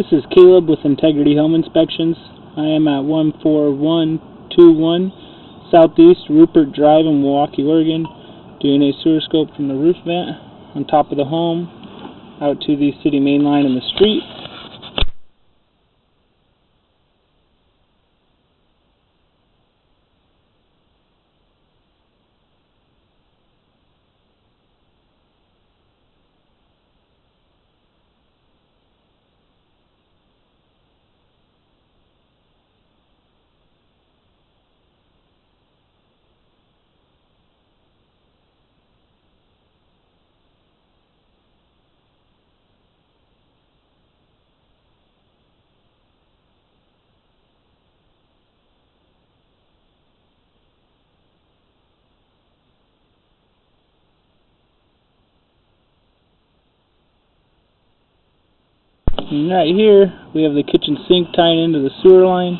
This is Caleb with Integrity Home Inspections. I am at 14121 Southeast Rupert Drive in Milwaukee, Oregon, doing a sewer scope from the roof vent on top of the home out to the city main line in the street. And right here, we have the kitchen sink tying into the sewer line.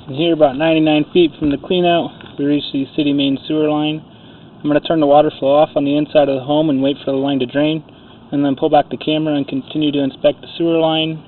And here, about 99 feet from the cleanout, we reach the city main sewer line. I'm going to turn the water flow off on the inside of the home and wait for the line to drain, and then pull back the camera and continue to inspect the sewer line.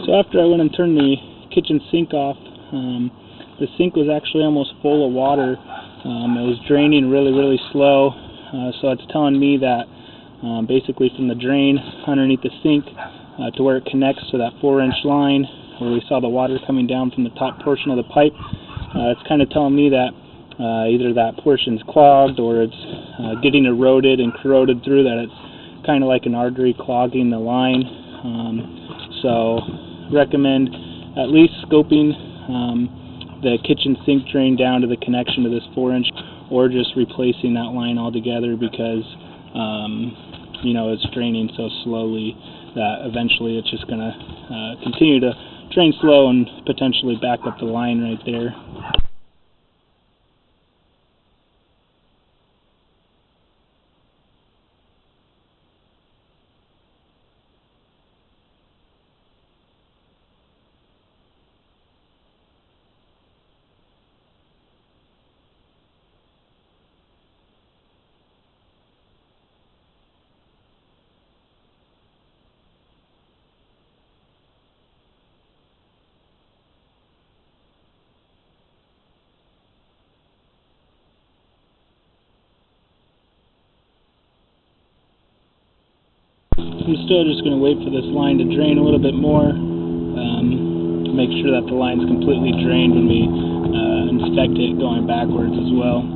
So after I went and turned the kitchen sink off, the sink was actually almost full of water. It was draining really slow, so it's telling me that basically from the drain underneath the sink to where it connects to that 4-inch line where we saw the water coming down from the top portion of the pipe, it's kind of telling me that either that portion's clogged or it's getting eroded and corroded through, that it's kind of like an artery clogging the line. So recommend at least scoping the kitchen sink drain down to the connection to this 4-inch, or just replacing that line altogether, because you know, it's draining so slowly that eventually it's just going to continue to drain slow and potentially back up the line right there. I'm still just going to wait for this line to drain a little bit more to make sure that the line's completely drained when we inspect it going backwards as well.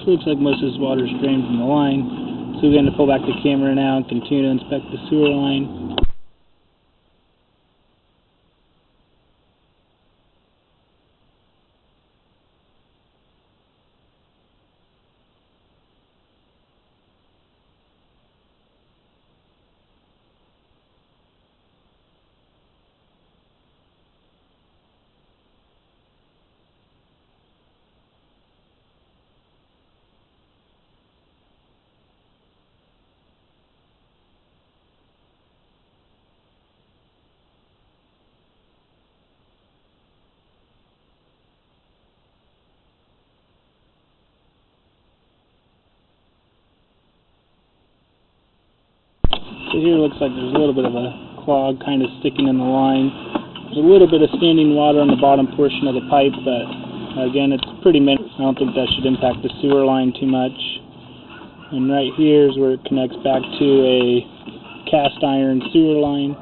Looks like most of this water is drained from the line, so we're going to pull back the camera now and continue to inspect the sewer line. So here it looks like there's a little bit of a clog kind of sticking in the line. There's a little bit of standing water on the bottom portion of the pipe, but again, it's pretty minimal. I don't think that should impact the sewer line too much. And right here is where it connects back to a cast iron sewer line.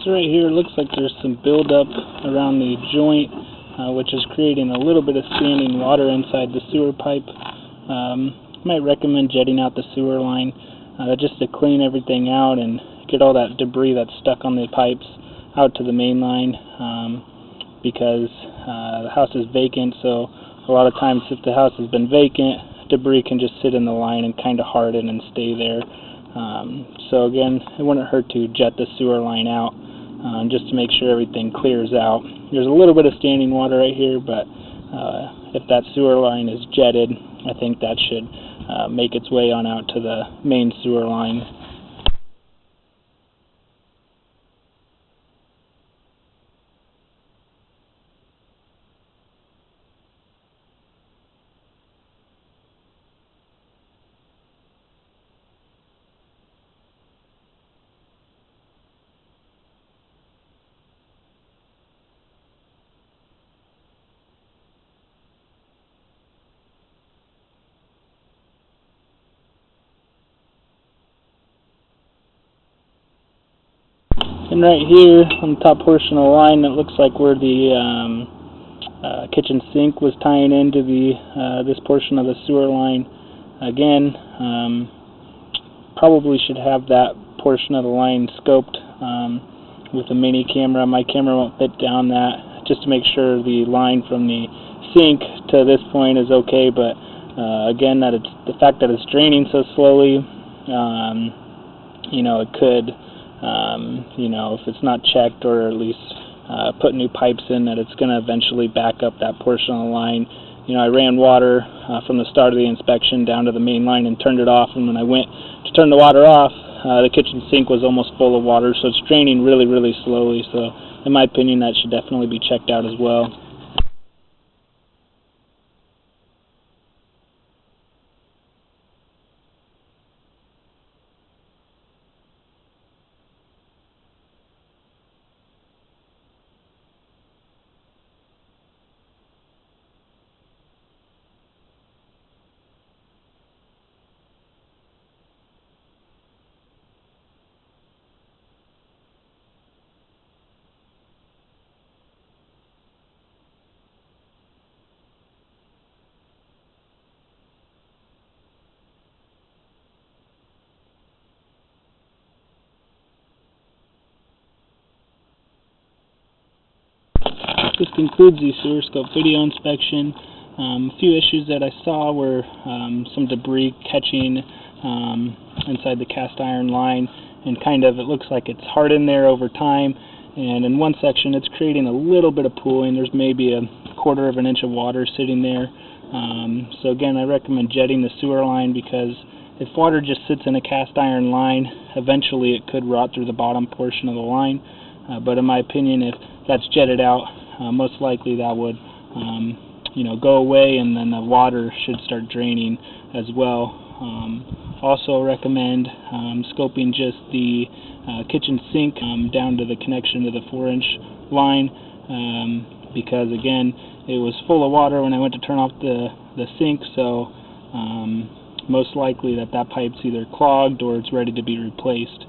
So right here it looks like there's some buildup around the joint, which is creating a little bit of standing water inside the sewer pipe. Might recommend jetting out the sewer line. just to clean everything out and get all that debris that's stuck on the pipes out to the main line, because the house is vacant, so a lot of times if the house has been vacant, debris can just sit in the line and kind of harden and stay there. So again, it wouldn't hurt to jet the sewer line out, just to make sure everything clears out. There's a little bit of standing water right here, but if that sewer line is jetted, I think that should make its way on out to the main sewer line. And right here on the top portion of the line, it looks like where the kitchen sink was tying into the this portion of the sewer line. Again, probably should have that portion of the line scoped with a mini camera. My camera won't fit down that, just to make sure the line from the sink to this point is okay. But again, that it's the fact that it's draining so slowly, you know, it could. You know, if it's not checked or at least put new pipes in, that it's going to eventually back up that portion of the line. You know, I ran water from the start of the inspection down to the main line and turned it off, and when I went to turn the water off, the kitchen sink was almost full of water, so it's draining really, really slowly. So in my opinion, that should definitely be checked out as well. This concludes the sewer scope video inspection. A few issues that I saw were some debris catching inside the cast iron line, and kind of it looks like it's hardened there over time, and in one section it's creating a little bit of pooling. There's maybe a 1/4 of an inch of water sitting there. So again, I recommend jetting the sewer line, because if water just sits in a cast iron line, eventually it could rot through the bottom portion of the line. But in my opinion, if that's jetted out, most likely that would you know, go away, and then the water should start draining as well. Also recommend scoping just the kitchen sink down to the connection to the 4-inch line, because again, it was full of water when I went to turn off the sink, so most likely that pipe's either clogged or it's ready to be replaced.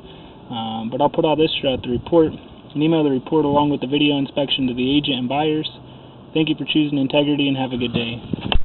But I'll put all this throughout the report and email the report along with the video inspection to the agent and buyers. Thank you for choosing integrity, and have a good day.